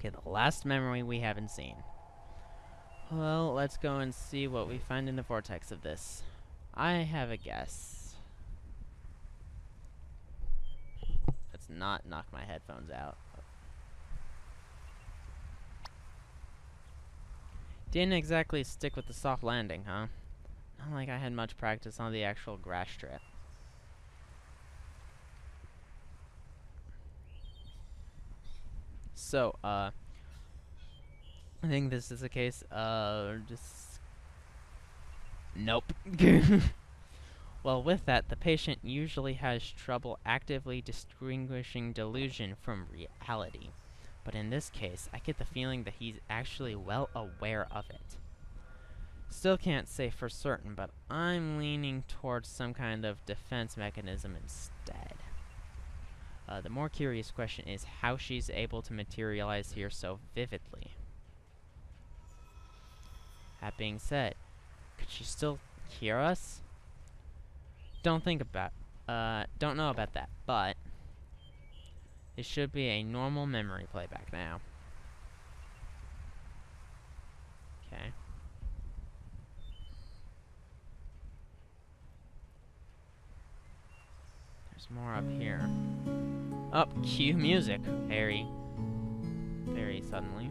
Okay, the last memory we haven't seen. Well, let's go and see what we find in the vortex of this. I have a guess. Let's not knock my headphones out. Didn't exactly stick with the soft landing, huh? Not like I had much practice on the actual grass strip. So, I think this is a case of just... Nope. Well, with that, the patient usually has trouble actively distinguishing delusion from reality. But in this case, I get the feeling that he's actually well aware of it. Still can't say for certain, but I'm leaning towards some kind of defense mechanism instead. The more curious question is how she's able to materialize here so vividly. That being said, could she still hear us? Don't know about that, but it should be a normal memory playback now. Okay. There's more up here. Up, cue music. Very suddenly.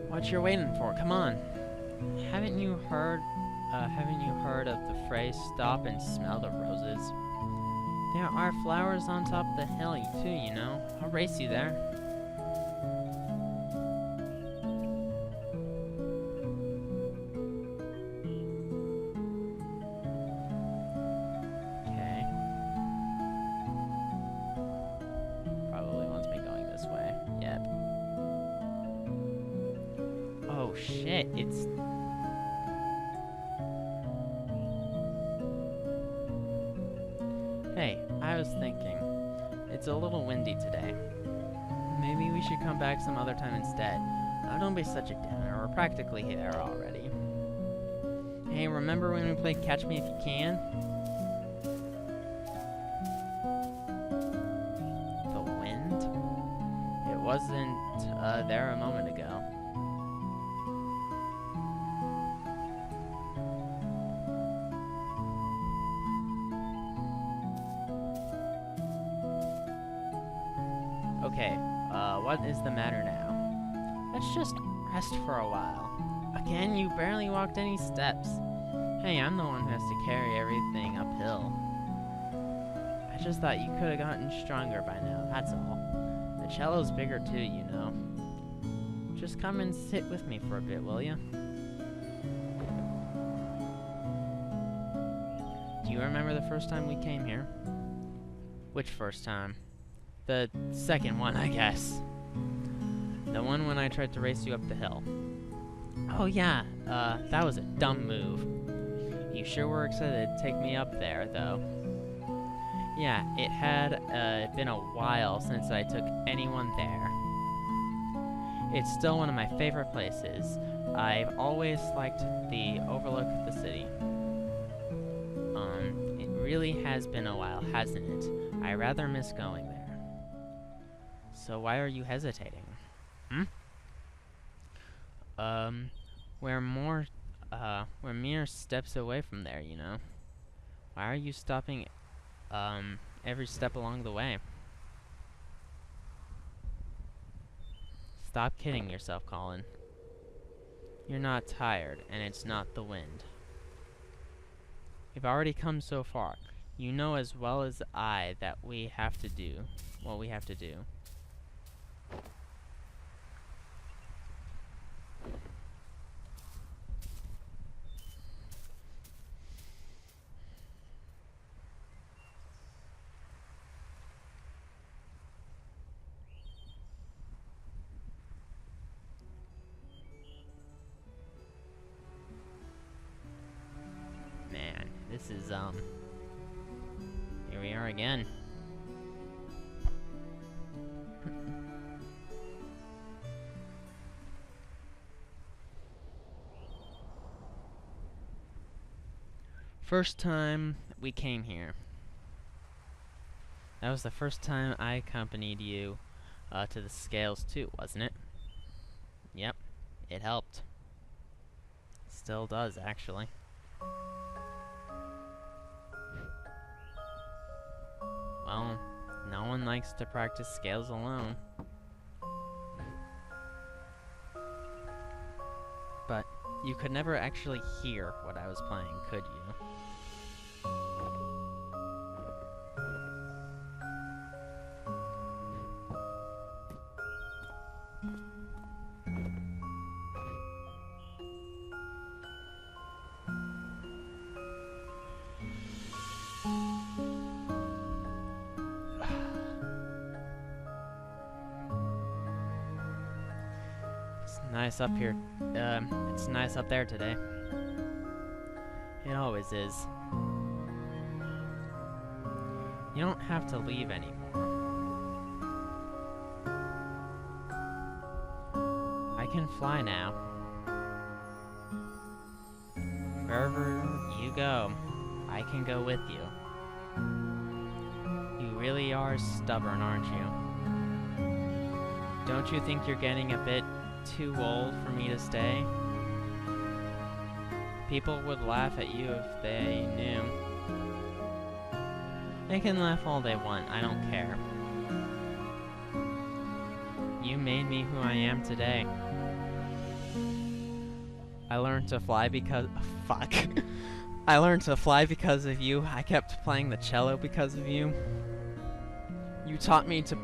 What you're waiting for? Come on. Haven't you heard of the phrase "stop and smell the roses"? There are flowers on top of the hill too, you know. I'll race you there. Okay. Probably wants me going this way. Yep. Oh shit, it's... Hey, I was thinking, it's a little windy today. Maybe we should come back some other time instead. Oh, don't be such a downer, we're practically there already. Hey, remember when we played Catch Me If You Can? The wind? It wasn't, there a moment ago. Okay, what is the matter now? Let's just rest for a while. Again, you barely walked any steps. Hey, I'm the one who has to carry everything uphill. I just thought you could have gotten stronger by now, that's all. The cello's bigger too, you know. Just come and sit with me for a bit, will you? Do you remember the first time we came here? Which first time? The second one, I guess. The one when I tried to race you up the hill. Oh yeah, that was a dumb move. You sure were excited to take me up there, though. Yeah, it had been a while since I took anyone there. It's still one of my favorite places. I've always liked the overlook of the city. It really has been a while, hasn't it? I rather miss going there. So why are you hesitating? We're mere steps away from there, you know. Why are you stopping, every step along the way? Stop kidding yourself, Colin. You're not tired, and it's not the wind. You've already come so far. You know as well as I that we have to do what we have to do. Man, this is, here we are again. First time we came here. That was the first time I accompanied you to the scales too, wasn't it? Yep, it helped. Still does, actually. Well, no one likes to practice scales alone. But you could never actually hear what I was playing, could you? It's nice up here. It's nice up there today. It always is. You don't have to leave anymore. I can fly now. Wherever you go, I can go with you. You really are stubborn, aren't you? Don't you think you're getting a bit too old for me to stay? People would laugh at you if they knew. They can laugh all they want, I don't care. You made me who I am today. I learned to fly because... fuck. I learned to fly because of you. I kept playing the cello because of you. You taught me to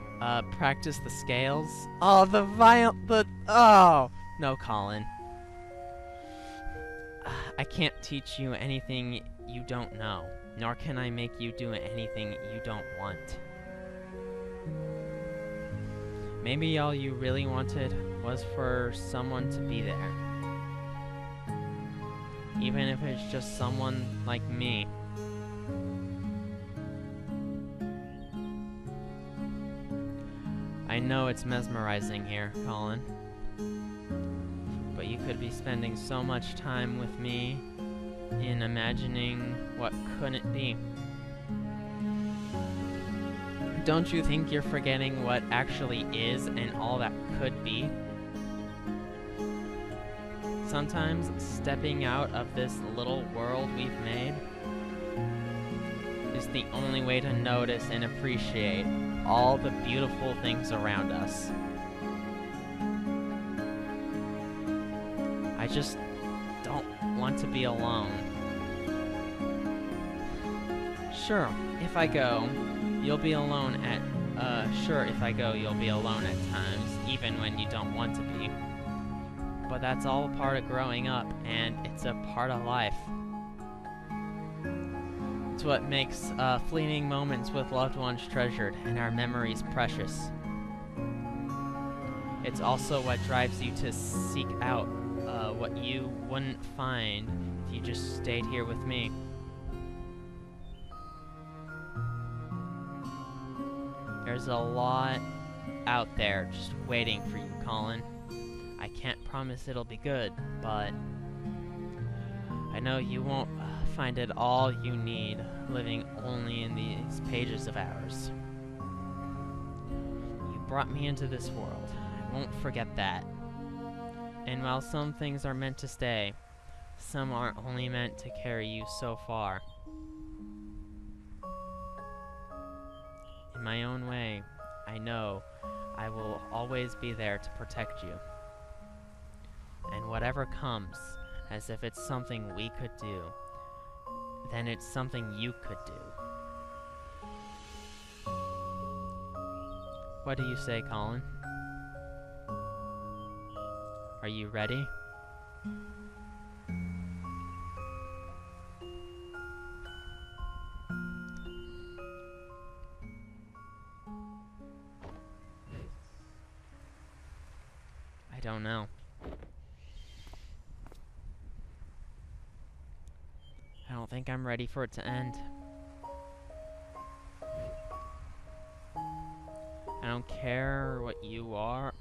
practice the scales. Oh, oh! No, Colin. I can't teach you anything you don't know, nor can I make you do anything you don't want. Maybe all you really wanted was for someone to be there. Even if it's just someone like me. I know it's mesmerizing here, Colin. But you could be spending so much time with me in imagining what couldn't be. Don't you think you're forgetting what actually is and all that could be? Sometimes stepping out of this little world we've made is the only way to notice and appreciate all the beautiful things around us. I just don't want to be alone. Sure, if I go, you'll be alone at times, even when you don't want to be. But that's all a part of growing up, and it's a part of life. It's what makes fleeting moments with loved ones treasured and our memories precious. It's also what drives you to seek out what you wouldn't find if you just stayed here with me. There's a lot out there just waiting for you, Colin. I can't promise it'll be good, but I know you won't find it all you need living only in these pages of ours. You brought me into this world. I won't forget that. And while some things are meant to stay, some are only meant to carry you so far. In my own way, I know I will always be there to protect you. And whatever comes, as if it's something we could do, then it's something you could do. What do you say, Colin? Are you ready? I don't know. I don't think I'm ready for it to end. I don't care what you are.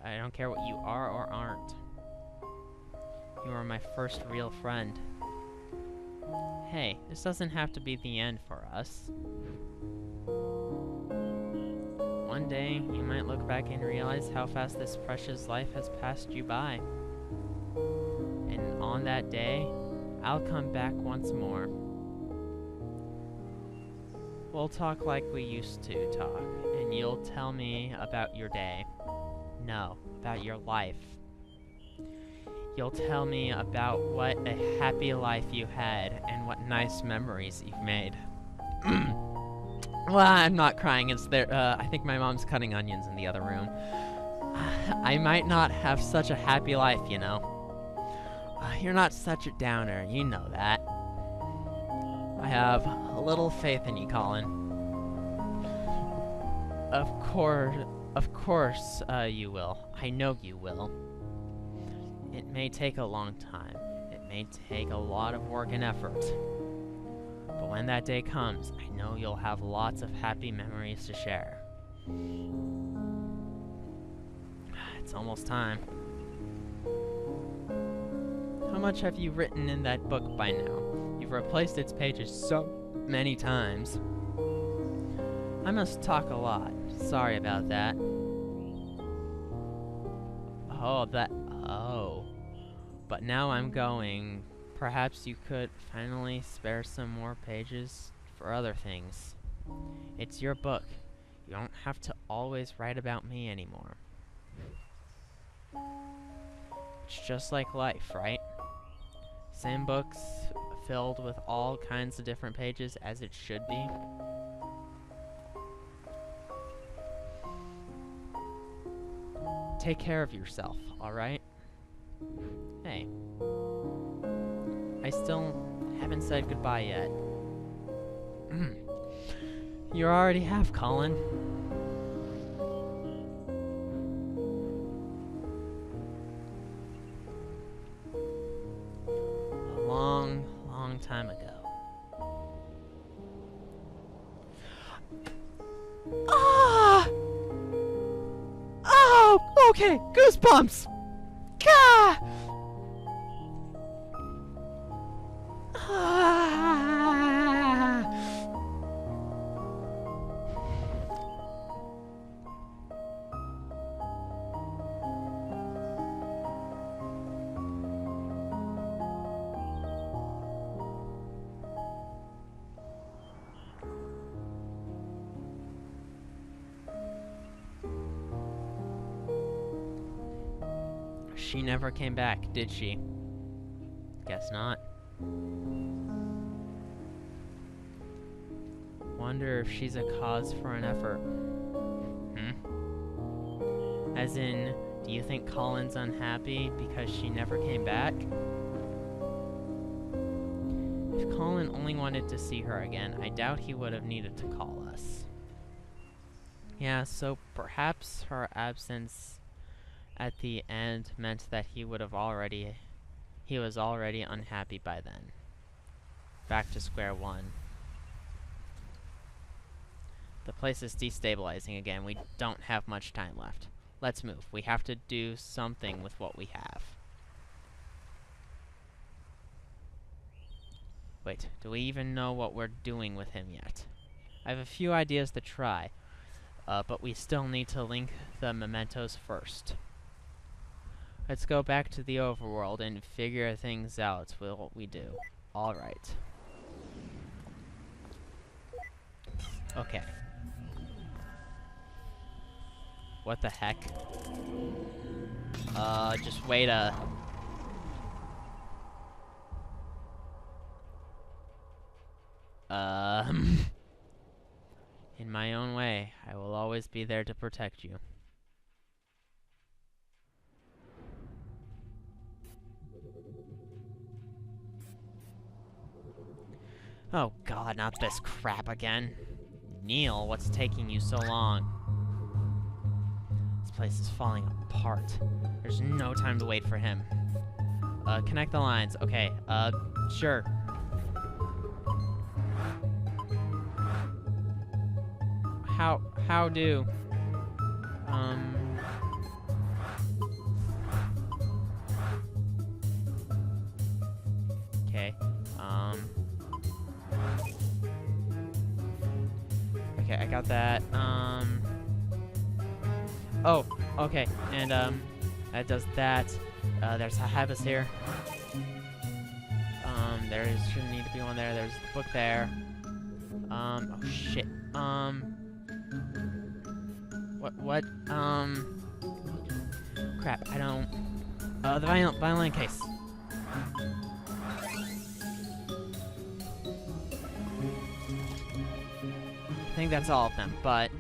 I don't care what you are or aren't. You are my first real friend. Hey, this doesn't have to be the end for us. one day you might look back and realize how fast this precious life has passed you by. And on that day, I'll come back once more. We'll talk like we used to talk, and you'll tell me about your day. No, about your life. You'll tell me about what a happy life you had, and what nice memories you've made. Well, I'm not crying, it's there. I think my mom's cutting onions in the other room. I might not have such a happy life, you know. You're not such a downer, you know that. I have a little faith in you, Colin. Of course, you will. I know you will. It may take a long time. It may take a lot of work and effort. But when that day comes, I know you'll have lots of happy memories to share. It's almost time. How much have you written in that book by now? You've replaced its pages so many times. I must talk a lot. Sorry about that. Oh. But now I'm going. Perhaps you could finally spare some more pages for other things. It's your book. You don't have to always write about me anymore. It's just like life, right? Same books filled with all kinds of different pages as it should be. Take care of yourself, alright? Hey. I still haven't said goodbye yet. You already have, Colin. A long, long time ago. Ah! Oh! Okay, goosebumps! Gah! She never came back, did she? Guess not. Wonder if she's a cause for an effort. As in, do you think Colin's unhappy because she never came back? If Colin only wanted to see her again, I doubt he would have needed to call us. Yeah, so perhaps her absence at the end meant that he was already unhappy by then. Back to square one. The place is destabilizing again. We don't have much time left. Let's move. We have to do something with what we have. Wait, do we even know what we're doing with him yet? I have a few ideas to try, but we still need to link the mementos first. Let's go back to the overworld and figure things out with what we do. Alright. Okay. What the heck? Just wait a... In my own way, I will always be there to protect you. Oh god, not this crap again. Neil, what's taking you so long? This place is falling apart. There's no time to wait for him. Connect the lines. Okay, sure. How do? Okay, okay, I got that, Oh, okay. And, that does that. There's a habits here. There shouldn't need to be one there. There's the book there. Oh shit. What? Crap, I don't... the violin case. I think that's all of them, but...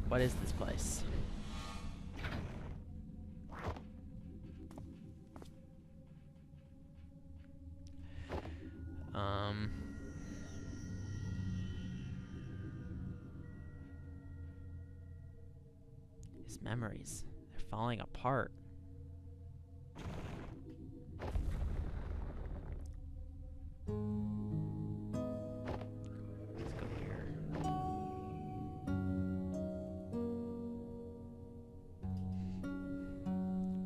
What is this place? His memories, they're falling apart. Let's go here.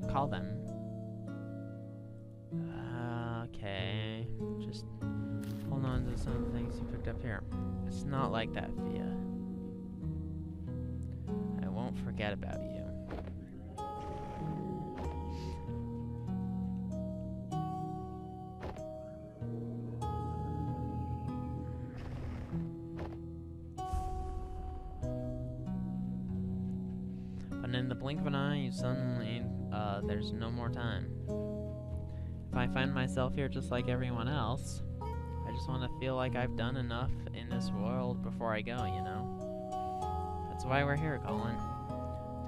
Call them. Okay. Just hold on to some things you picked up here. It's not like that, Fia. I won't forget about you. But in the blink of an eye, you suddenly, there's no more time. If I find myself here just like everyone else, I just want to feel like I've done enough in this world before I go, you know? That's why we're here, Colin.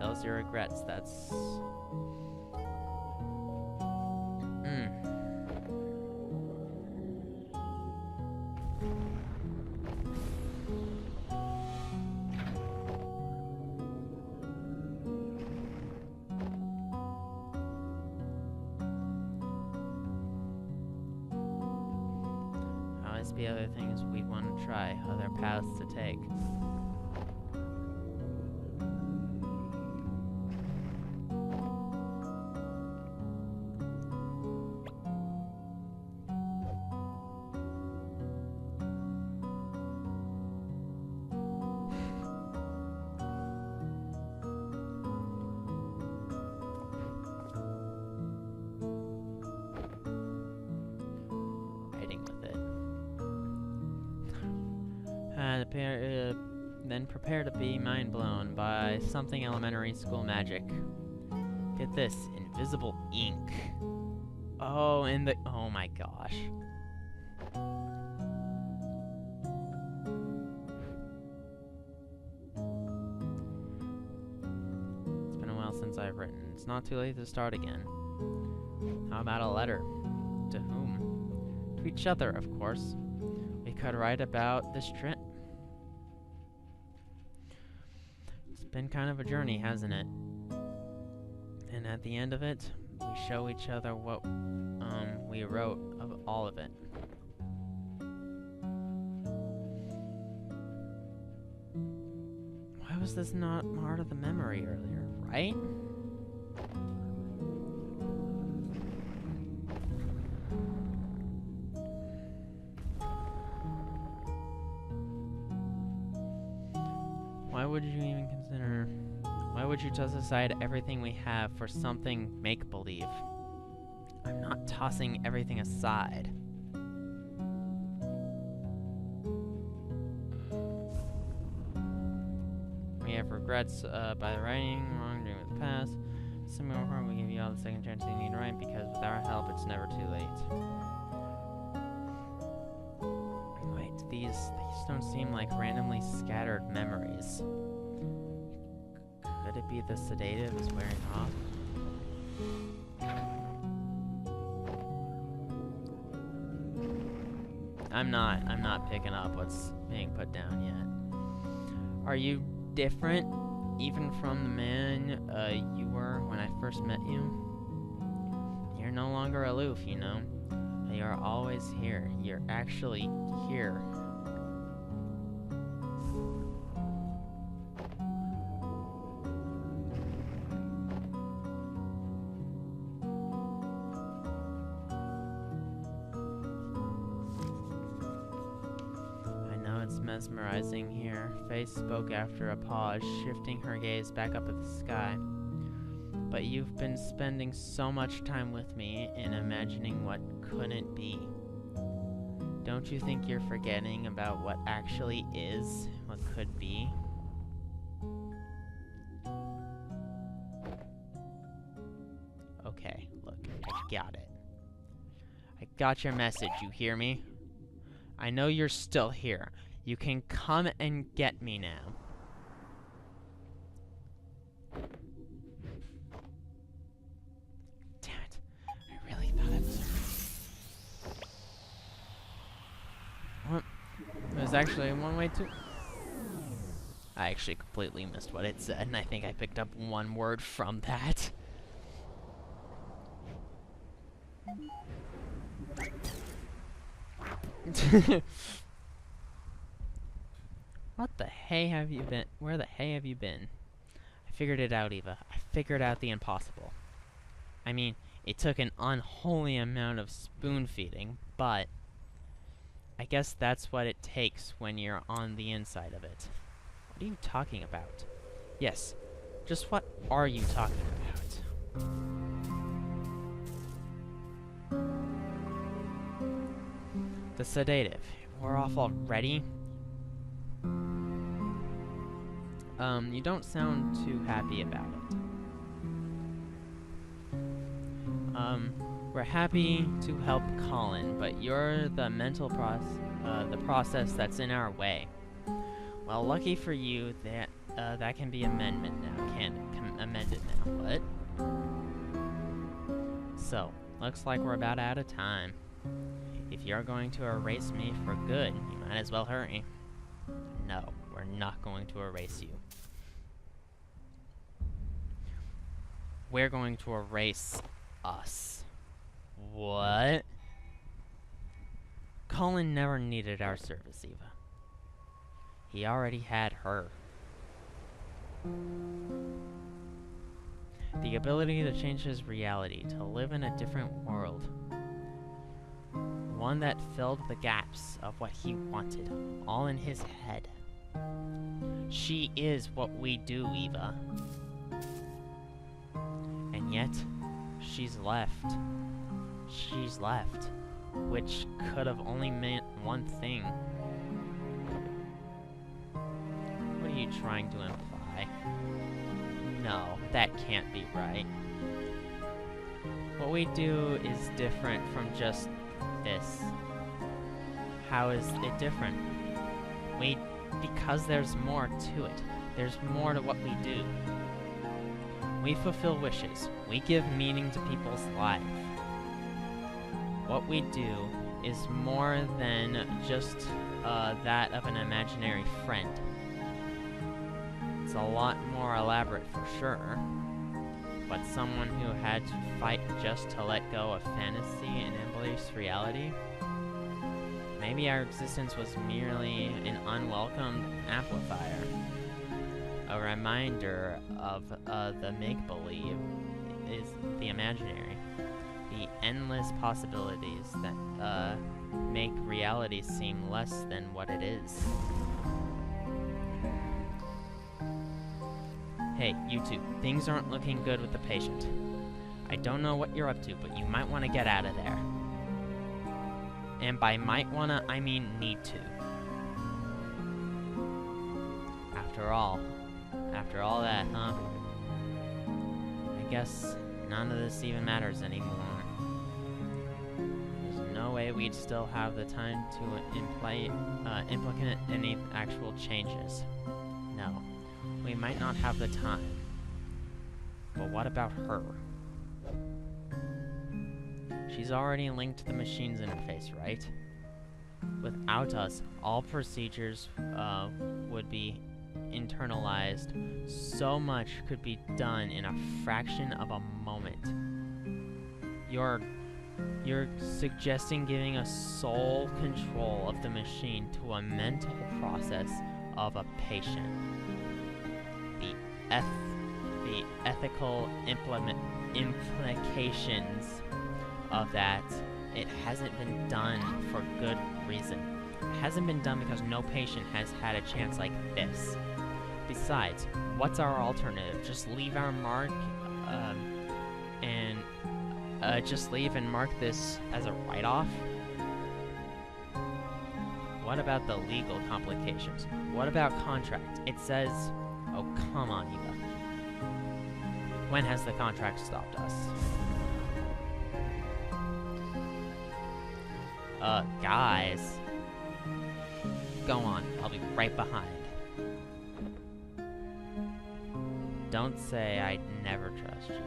Tell us your regrets, that's... Always be other things we'd want to try, other paths to take. Then prepare to be mind blown by something elementary school magic. Get this, invisible ink. Oh, and the... Oh my gosh. It's been a while since I've written. It's not too late to start again. How about a letter? To whom? To each other, of course. We could write about this trip. Been kind of a journey, hasn't it? And at the end of it, we show each other what we wrote of all of it. Why was this not part of the memory earlier, right? Why would you even consider... Why would you toss aside everything we have for something make-believe? I'm not tossing everything aside. We have regrets by the writing, wrongdoing with the past. Similar harm, we give you all the second chance you need to write, because with our help, it's never too late. Wait, these don't seem like randomly scattered memories. Could it be the sedative is wearing off? I'm not picking up what's being put down yet. Are you different? even from the man you were when I first met you. You're no longer aloof, you know. You're always here. You're actually here. I know it's mesmerizing here. Faye spoke after a pause, shifting her gaze back up at the sky. But you've been spending so much time with me and imagining what couldn't be. Don't you think you're forgetting about what actually is, what could be? Okay, look, I got it. I got your message, you hear me? I know you're still here. You can come and get me now. Damn it. I really thought it was her. What? There's actually one way to... I actually completely missed what it said, and I think I picked up one word from that. What the hey have you been? Where the hey have you been? I figured it out, Eva. I figured out the impossible. I mean, it took an unholy amount of spoon feeding, but I guess that's what it takes when you're on the inside of it. What are you talking about? Yes, just what are you talking about? The sedative. We're off already? You don't sound too happy about it. We're happy to help Colin, but you're the mental process that's in our way. Well, lucky for you, that can be amended now. What? So, looks like we're about out of time. If you're going to erase me for good, you might as well hurry. No, we're not going to erase you. We're going to erase us. What? Colin never needed our service, Eva. He already had her. The ability to change his reality, to live in a different world. One that filled the gaps of what he wanted, all in his head. She is what we do, Eva. And yet, she's left. She's left. Which could have only meant one thing. What are you trying to imply? No, that can't be right. What we do is different from just this. How is it different? Because there's more to it. There's more to what we do. We fulfill wishes. We give meaning to people's lives. What we do is more than just that of an imaginary friend. It's a lot more elaborate for sure. But someone who had to fight just to let go of fantasy and embrace reality? Maybe our existence was merely an unwelcomed amplifier. A reminder of the make-believe is the imaginary. The endless possibilities that make reality seem less than what it is. Hey, you two, things aren't looking good with the patient. I don't know what you're up to, but you might want to get out of there. And by might wanna, I mean need to. After all that, huh? I guess none of this even matters anymore. There's no way we'd still have the time to implement any actual changes. No. We might not have the time. But what about her? She's already linked to the machine's interface, right? Without us, all procedures would be internalized. So much could be done in a fraction of a moment. You're suggesting giving a sole control of the machine to a mental process of a patient. The ethical implications of that, it hasn't been done for good reason. It hasn't been done because no patient has had a chance like this. Besides, what's our alternative? Just leave our mark, and just leave and mark this as a write-off? What about the legal complications? What about contract? It says... Oh, come on, Eva. When has the contract stopped us? Guys. Go on, I'll be right behind. Don't say I'd never trust you.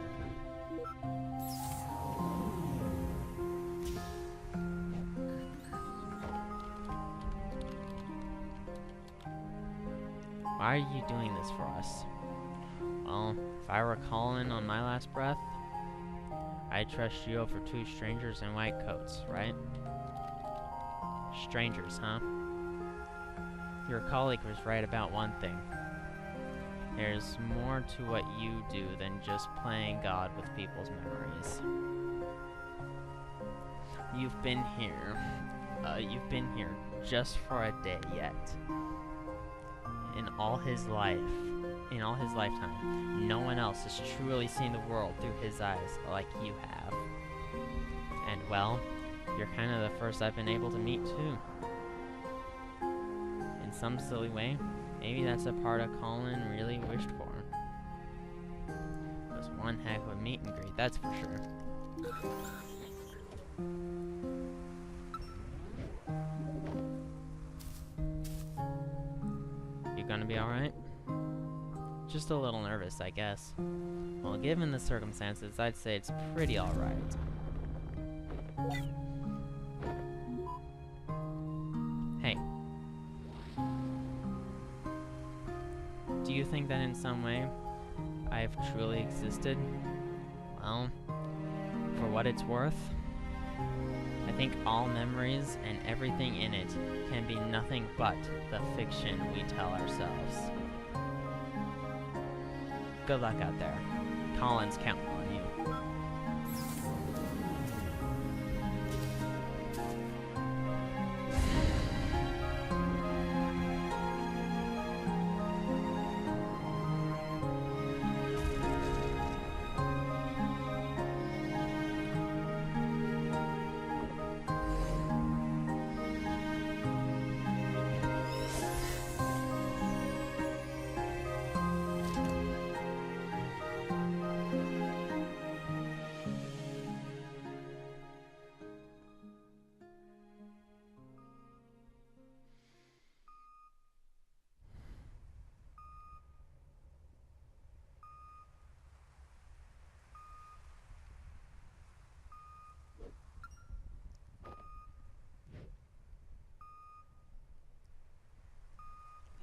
Why are you doing this for us? Well, if I were Colin on my last breath, I'd trust you over two strangers in white coats, right? Strangers, huh? Your colleague was right about one thing. There's more to what you do than just playing God with people's memories. You've been here just for a day yet. In all his lifetime, no one else has truly seen the world through his eyes like you have. And well, you're kind of the first I've been able to meet too. In some silly way, maybe that's a part of Colin really wished for. It was one heck of a meet and greet, that's for sure. You gonna be alright? Just a little nervous, I guess. Well, given the circumstances, I'd say it's pretty alright. Hey. Do you think that in some way, I've truly existed? Well, for what it's worth, I think all memories and everything in it can be nothing but the fiction we tell ourselves. Good luck out there. Colin's counting on you.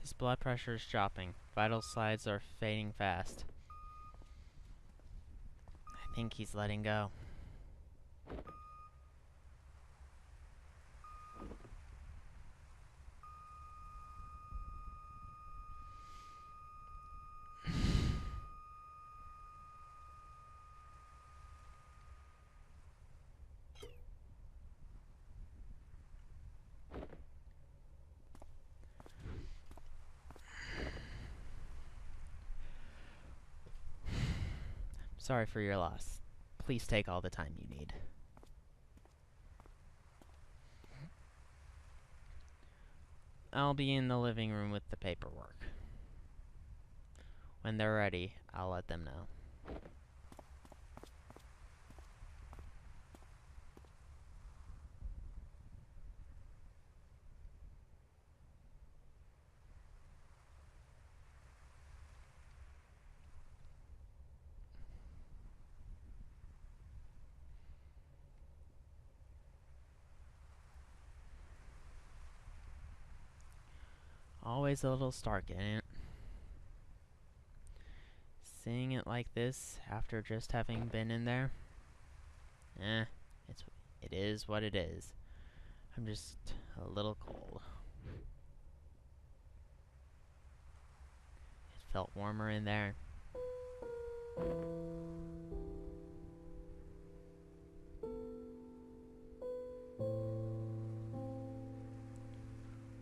His blood pressure is dropping. Vital signs are fading fast. I think he's letting go. Sorry for your loss. Please take all the time you need. I'll be in the living room with the paperwork. When they're ready, I'll let them know. Always a little Stark in it. seeing it like this after just having been in there, it is what it is. I'm just a little cold. It felt warmer in there.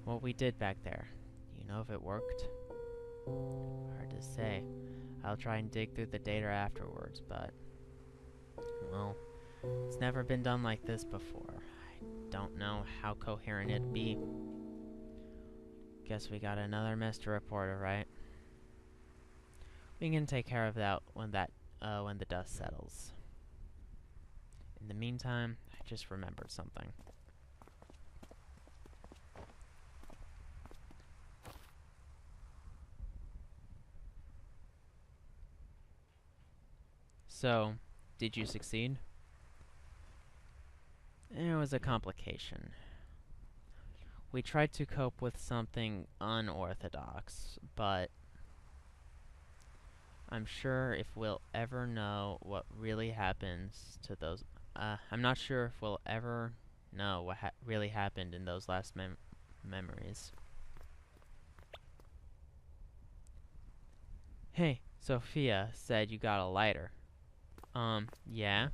What we did back there, do you know if it worked? Hard to say. I'll try and dig through the data afterwards, but, well, it's never been done like this before. I don't know how coherent it'd be. Guess we got another mess to report, right? We can take care of that when the dust settles. In the meantime, I just remembered something. So, did you succeed? There was a complication. We tried to cope with something unorthodox, but I'm sure if we'll ever know what really happens to those... I'm not sure if we'll ever know what really happened in those last memories. Hey, Sophia said you got a lighter. Yeah?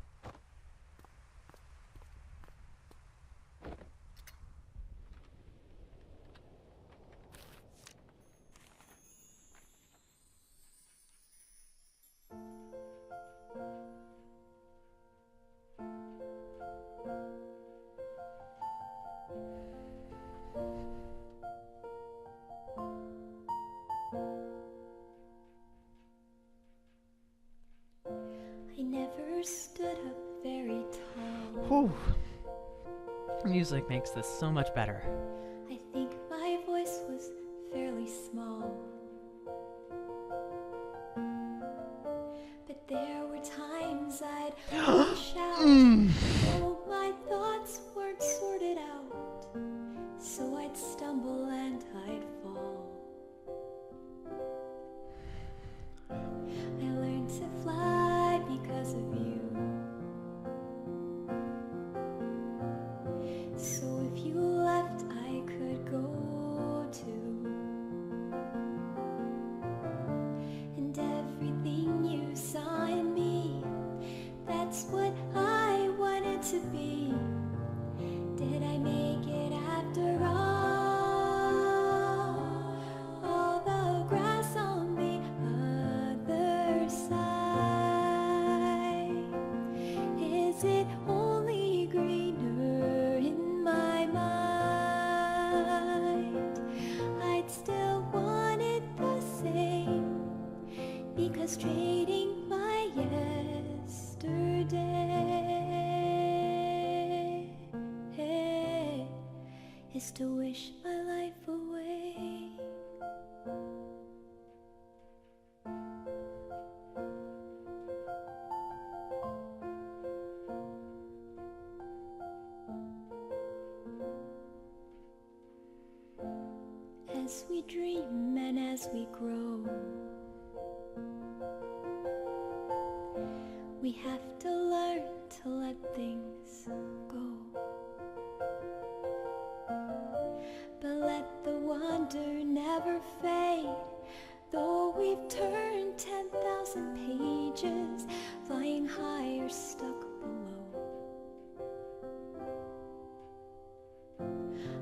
I never stood up very tall. Whew. Music makes this so much better. I think my voice was fairly small. But there were times I'd shout. Oh, my thoughts weren't sorted out. So I'd stumble and I'd fall. I learned to fly because of you. So if you left, I could go too. And everything you saw in me, that's what I wanted to be. Did I make it after all? All the grass on the other side, is it only greener in my mind? I'd still want it the same, because trading my yesterday is to wish my life away. As we dream and as we grow, we have to learn to let things go. But let the wonder never fade, though we've turned 10,000 pages, flying high or stuck below.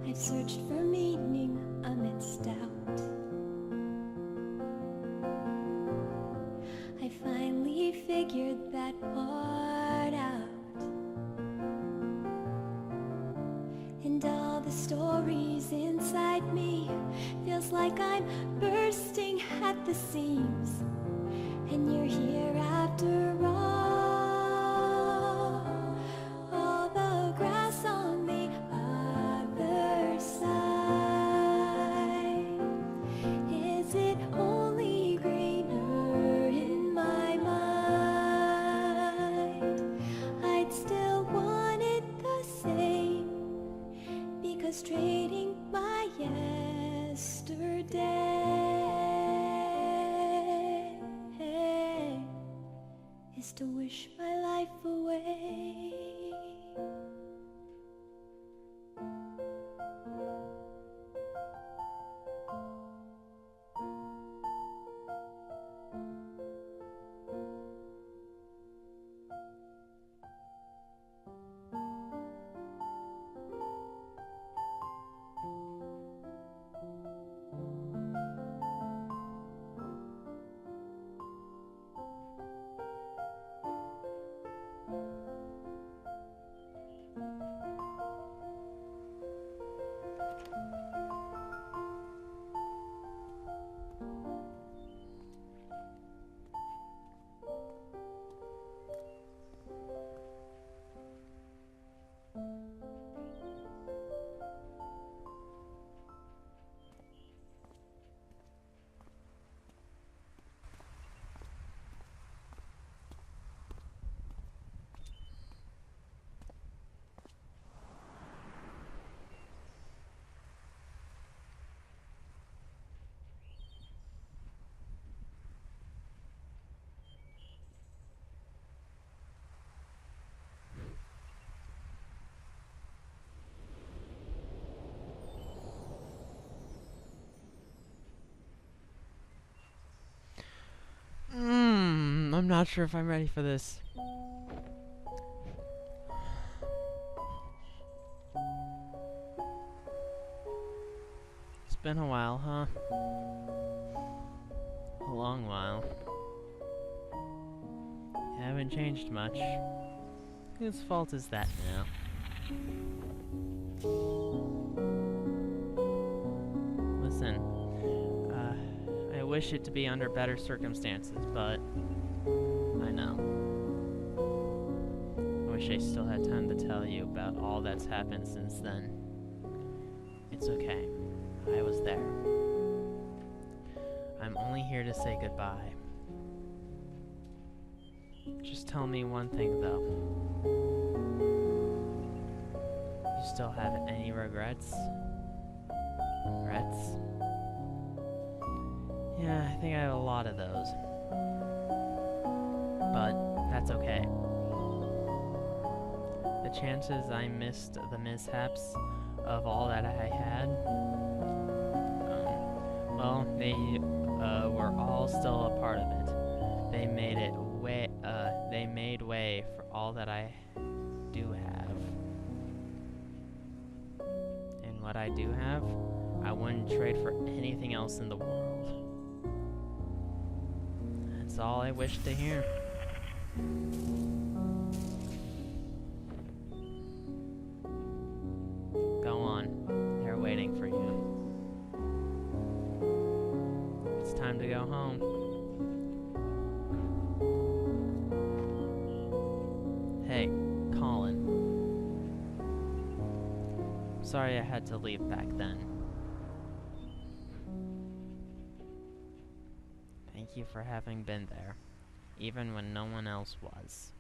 I've searched for meaning amidst doubt. I finally figured that part out. And all the stories inside me feels like I'm bursting at the seams. And you're here after all. All the grass on the other side, is it only greener in my mind? I'd still want it the same, because trading my yesterday I'm not sure if I'm ready for this. It's been a while, huh? A long while. You haven't changed much. Whose fault is that now? Listen, I wish it to be under better circumstances, but I know. I wish I still had time to tell you about all that's happened since then. It's okay. I was there. I'm only here to say goodbye. Just tell me one thing, though. You still have any regrets? Regrets? Yeah, I think I have a lot of those. But that's okay. The chances I missed the mishaps of all that I had, well, they were all still a part of it. They made it way. They made way for all that I do have. And what I do have, I wouldn't trade for anything else in the world. That's all I wish to hear. Go on. They're waiting for you. It's time to go home. Hey, Colin. Sorry I had to leave back then. Thank you for having been there, even when no one else was.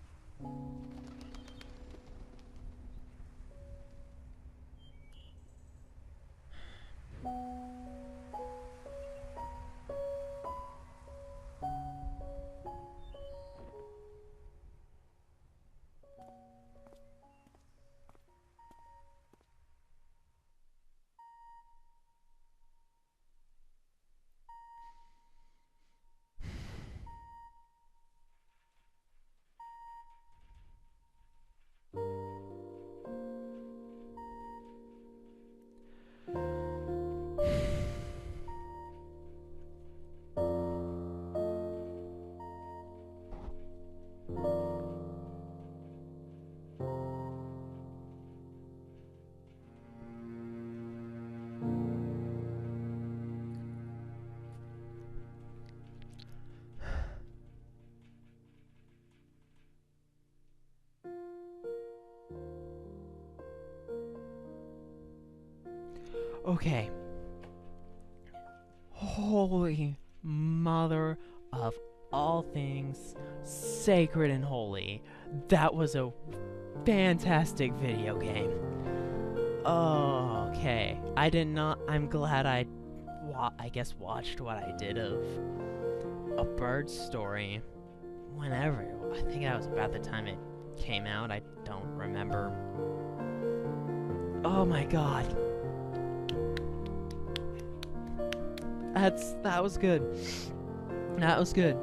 Okay. Holy mother of all things sacred and holy. That was a fantastic video game. Oh, okay. I'm glad I guess watched what I did of A Bird Story whenever. I think that was about the time it came out. I don't remember. Oh my god. That was good. That was good.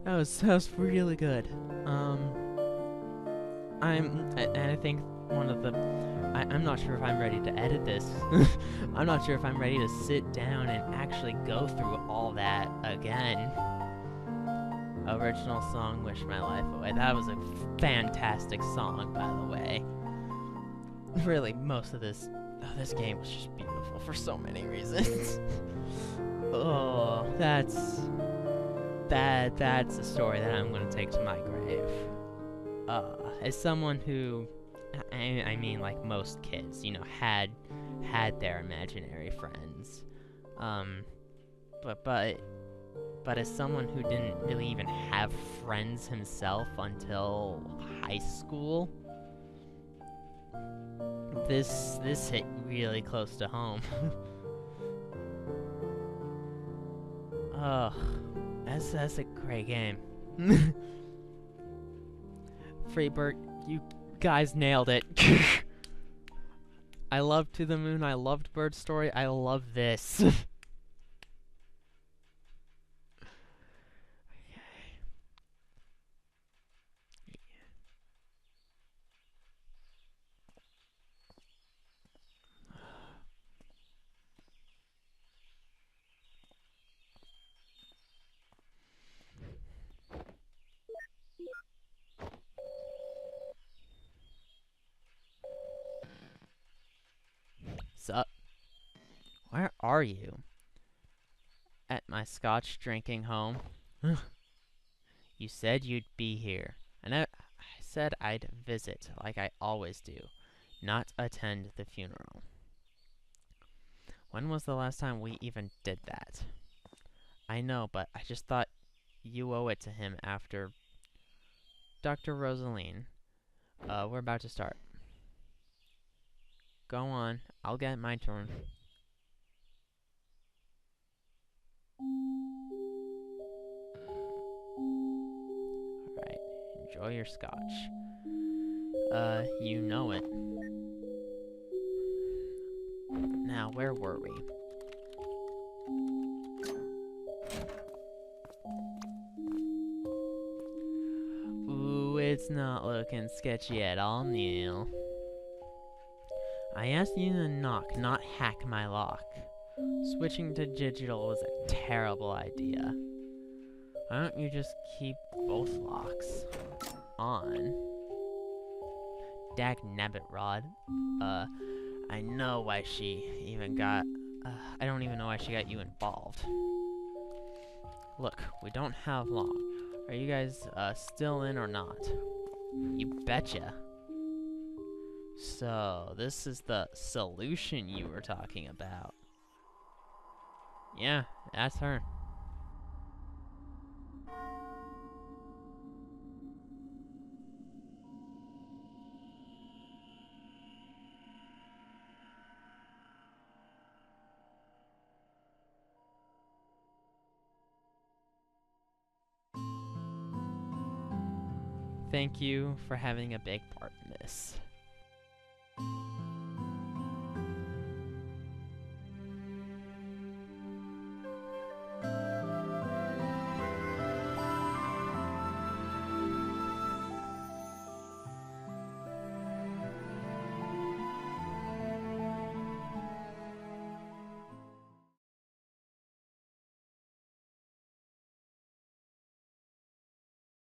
that was really good. I think one of the I'm not sure if I'm ready to edit this. I'm not sure if I'm ready to sit down and actually go through all that again. Original song, Wish My Life Away. That was a fantastic song, by the way. Really, most of this game was just beautiful for so many reasons. Oh, that's a story that I'm gonna take to my grave. As someone who, I mean, like most kids, you know, had their imaginary friends, but as someone who didn't really even have friends himself until high school, this hit really close to home. Oh, that's a great game. Freebird, you guys nailed it. I loved To the Moon, I loved Bird Story, I love this. Where are you? At my scotch drinking home? You said you'd be here, and I said I'd visit like I always do, not attend the funeral. When was the last time we even did that? I know, but I just thought you owe it to him after Dr. Rosaline. We're about to start. Go on, I'll get my turn. Alright, enjoy your scotch. You know it. Now, where were we? Ooh, it's not looking sketchy at all, Neil. I asked you to knock, not hack my lock. Switching to digital was a terrible idea. Why don't you just keep both locks on? Dag nabbit, Rod. I know why she even got... I don't even know why she got you involved. Look, we don't have long. Are you guys, still in or not? You betcha. So, this is the solution you were talking about. Yeah, that's her. Thank you for having a big part in this.